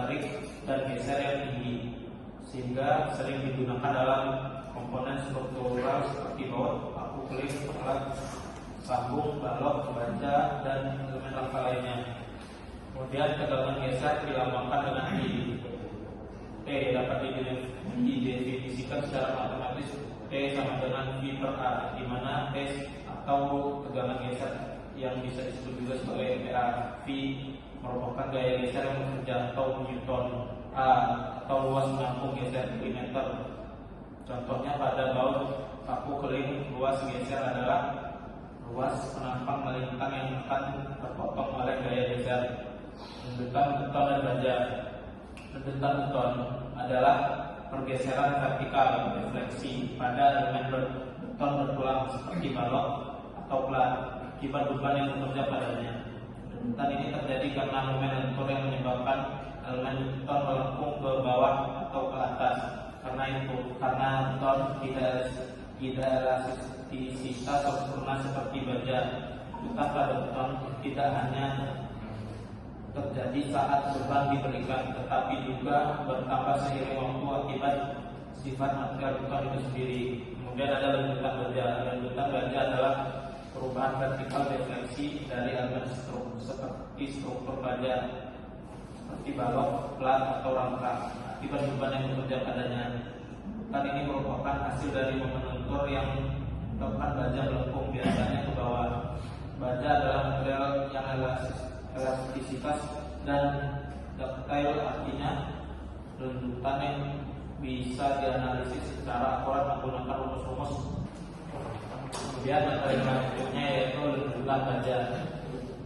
tarik dan geser yang tinggi, sehingga sering digunakan dalam komponen struktural seperti baut, paku, kling, alat sambung, balok, baja, dan elemen rangka lainnya. Kemudian tegangan geser dilambangkan dengan I. T dapat didefinisikan secara matematis. T sama dengan V per A, di mana T atau tegangan geser yang bisa disebut juga sebagai PA. V merupakan gaya geser yang bekerja atau Newton. A atau luas menampung geser milimeter. Contohnya pada baut, paku, keling, luas geser adalah luas penampang melintang yang akan terpotong oleh gaya geser. Rendutan beton dan baja. Rendutan beton adalah pergeseran vertikal refleksi pada elemen beton bertulang seperti balok atau plat akibat beban yang bekerja padanya. Rendutan ini terjadi karena momen lentur yang menyebabkan elemen beton melengkung ke bawah atau ke atas. Karena beton tidak elastisitas sempurna seperti baja, rendutan pada beton tidak hanya terjadi saat beban diberikan, tetapi juga bertambah seiring waktu akibat sifat material beton itu sendiri. Kemudian ada rendutan baja. Rendutan baja adalah perubahan vertikal defleksi dari elemen seperti struktur baja, seperti balok, plat, atau rangka akibat beban yang bekerja padanya. Rendutan ini merupakan hasil dari momen lentur yang menyebabkan baja melengkung, biasanya ke bawah. Baja adalah material yang elastisitas dan ductile, artinya rendutan yang bisa dianalisis secara akurat menggunakan rumus-rumus. Kemudian materi berikutnya yaitu rendutan baja.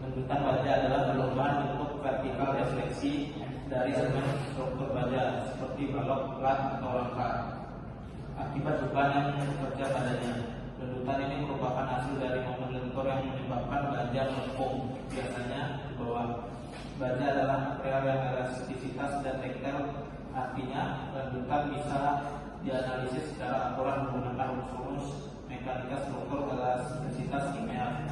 Rendutan baja adalah perubahan bentuk vertikal refleksi dari elemen struktur baja seperti balok, plat, atau rangka akibat beban yang bekerja padanya. Rendutan ini merupakan hasil dari momen lentur yang menyebabkan baja melengkung, biasanya ke bawah. Baja adalah material yang elastisitas dan tektil, artinya rendutan bisa dianalisis secara akurat menggunakan rumus mekanika struktur elastisitas kimia.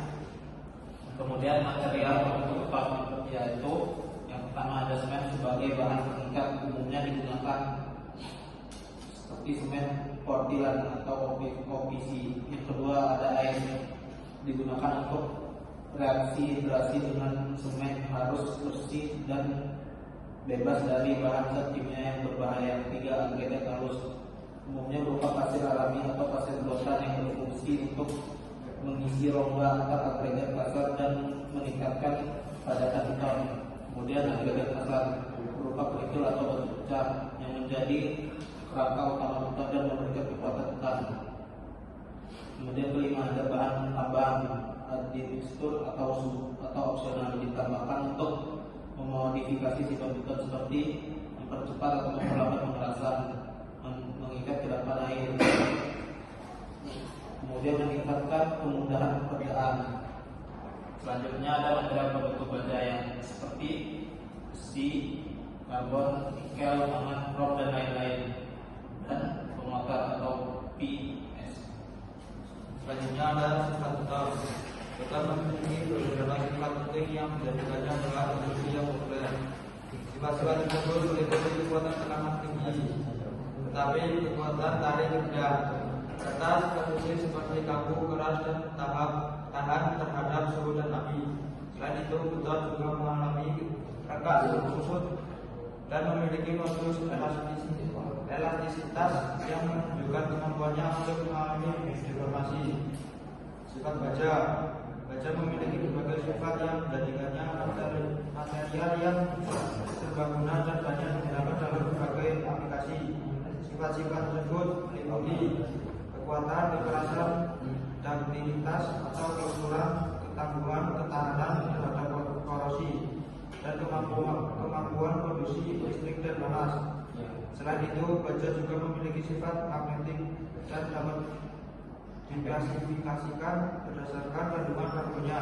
Kemudian material pembentuk beton, yaitu yang pertama ada semen sebagai bahan pengikat, umumnya digunakan seperti semen Portland atau OPC. Yang kedua ada air, digunakan untuk reaksi hidrasi dengan semen, harus bersih dan bebas dari bahan zat kimia yang berbahaya. Tiga, agregat halus, umumnya berupa pasir alami atau pasir buatan yang berfungsi untuk mengisi rongga antar agregat kasar dan meningkatkan padatan beton. Kemudian agregat kasar berupa kerikil atau batu pecah yang menjadi kerangka utama beton dan memberikan kekuatan beton. Kemudian kelima ada bahan tambahan admixtur atau opsional, ditambahkan untuk memodifikasi sifat beton seperti mempercepat atau memperlambat pemerasan, mengikat kedapan air, kemudian meningkatkan kemudahan pekerjaan. Selanjutnya ada material pembentuk baja yang seperti besi, karbon, nikel, mangan, krom, dan lain-lain, dan pemotor atau PS. Selanjutnya ada sifat beton. Beton memiliki beberapa sifat penting yang menjadikannya adalah industri yang populer. Sifat-sifat tersebut meliputi kekuatan tekanan tinggi, tetapi kekuatan tarik rendah, serta sifat fungsi seperti kaku, keras, dan tahan terhadap suhu dan api. Selain itu, beton juga mengalami rekas susut dan memiliki modulus elastisitas yang menunjukkan kemampuannya untuk mengalami deformasi. Sifat baja. Baja memiliki berbagai sifat yang menjadikannya material yang serbaguna dan banyak digunakan dalam berbagai aplikasi. Sifat-sifat tersebut meliputi kekuatan, kekerasan, duktilitas atau kelenturan, ketangguhan, ketahanan terhadap korosi, dan kemampuan produksi listrik dan panas. Selain itu, baja juga memiliki sifat magnetik dan dapat diklasifikasikan berdasarkan kandungan karbonnya.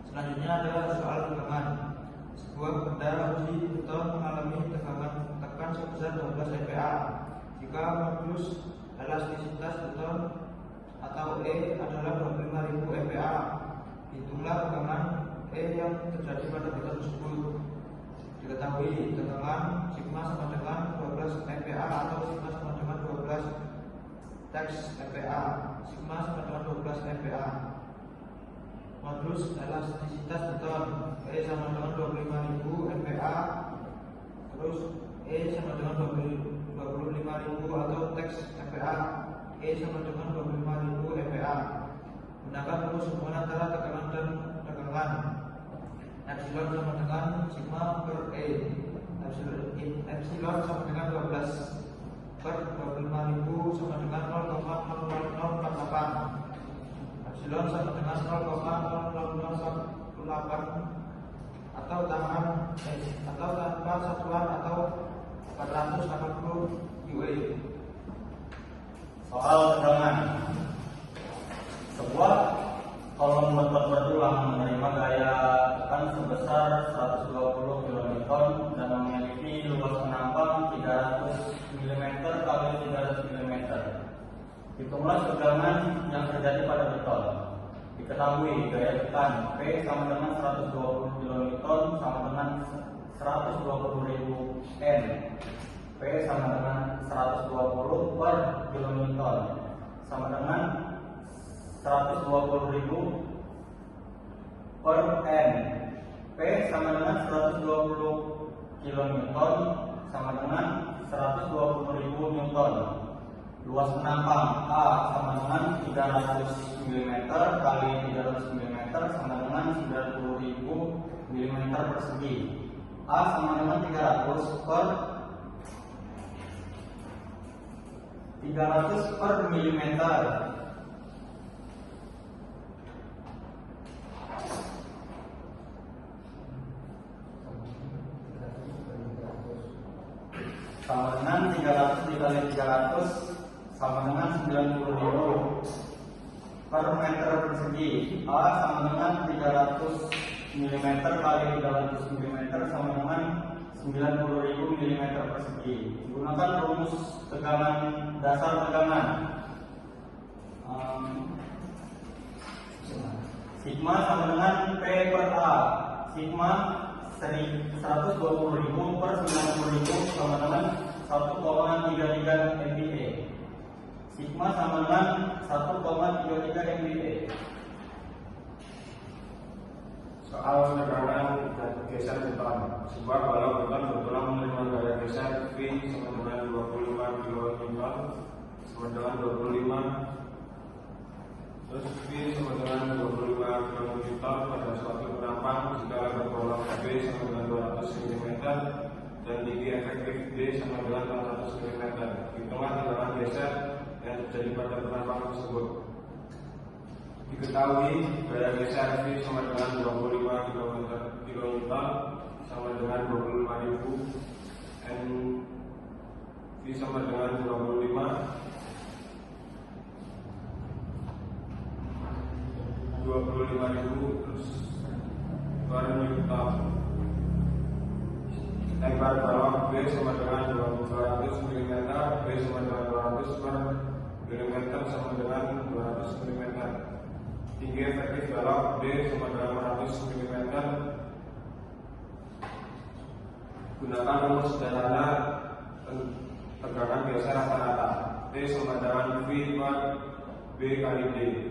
Selanjutnya adalah soal tegangan. Sebuah benda uji beton mengalami tekan sebesar 12 MPa jika modulus elastisitas beton atau E adalah 25.000 MPa. Hitunglah tegangan E yang terjadi pada beton tersebut. Diketahui tegangan sigma sama dengan 12 MPa atau sigma sama dengan 12 teks MPa. Sigma sama dengan 12 MPa. Modulus elastisitas beton E sama dengan 25.000 MPa. Terus E sama dengan 25.000 atau teks MPa. E sama dengan 25.000 MPa. Gunakan rumus hubungan antara tekanan dan tegangan. Epsilon sama dengan sigma per E. Epsilon sama dengan 12 per 25.000 sama dengan 0,00048. Epsilon sama dengan 0,00018 atau tanpa satuan atau 480 UA. Soal tegangan. Sebuah kolom beton berulang menerima gaya tekan sebesar 120 kN dan memiliki luas penampang 300 mm kali 300 mm. Hitunglah tegangan yang terjadi pada beton. Diketahui gaya tekan P sama dengan 120 kN sama dengan 120.000 N. P sama dengan 120 per kilonewton sama dengan 120.000 per N. P sama dengan 120 kilonewton sama dengan 120.000 newton. Luas penampang A sama dengan 300 mm kali 300 mm sama dengan 90.000 mm persegi. A sama dengan 300 per milimeter. Sama dengan 300 dikali 300 sama dengan 90.000 per meter persegi. A sama dengan 300 mm kali 300 mm sama dengan 90.000 mm persegi. Gunakan rumus tegangan dasar tegangan. Sigma sama dengan P per A. Sigma 120.000 per 90.000 sama dengan 1,33 MPa. Sigma sama dengan 1,33 MPa. Soal tegangan dan geser beton. Sebuah balok beton bertulang menerima gaya geser V sama dengan 25 kN sama dengan 25. Terus V sama dengan 25 kN pada suatu penampang jika berbolong B sama dengan 200 mm dan tinggi efektif D sama dengan 400 mm. Hitunglah tegangan geser yang terjadi pada penampang tersebut. Diketahui gaya geser V sama dengan 25 kN sama dengan 25.000 N. V sama dengan 25 terus per newton. Lebar balok B sama dengan 200 mm, B sama dengan 200 per mm sama dengan 200 mm. Tinggi efektif balok D sama dengan 100 mm. Gunakan rumus sederhana tegangan geser rata-rata. T sama dengan V per B kali D.